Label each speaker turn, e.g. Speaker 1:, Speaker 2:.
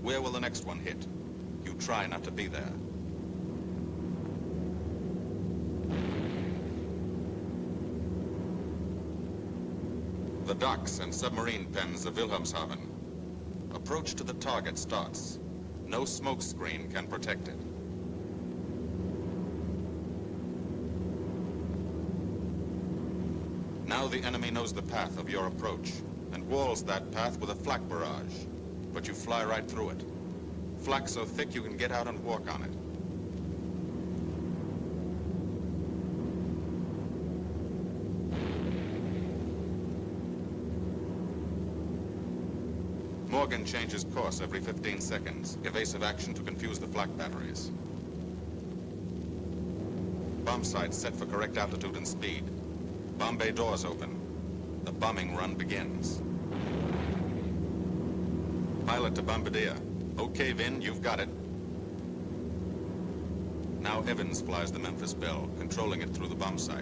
Speaker 1: Where will the next one hit? You try not to be there. The docks and submarine pens of Wilhelmshaven. Approach to the target starts. No smoke screen can protect it. Now the enemy knows the path of your approach and walls that path with a flak barrage, but you fly right through it. Flak so thick you can get out and walk on it. Morgan changes course every 15 seconds. Evasive action to confuse the flak batteries. Bomb sights set for correct altitude and speed. Bomb bay doors open. The bombing run begins. Pilot to Bombardier. Okay, Vin, you've got it. Now Evans flies the Memphis Bell, controlling it through the bomb sight.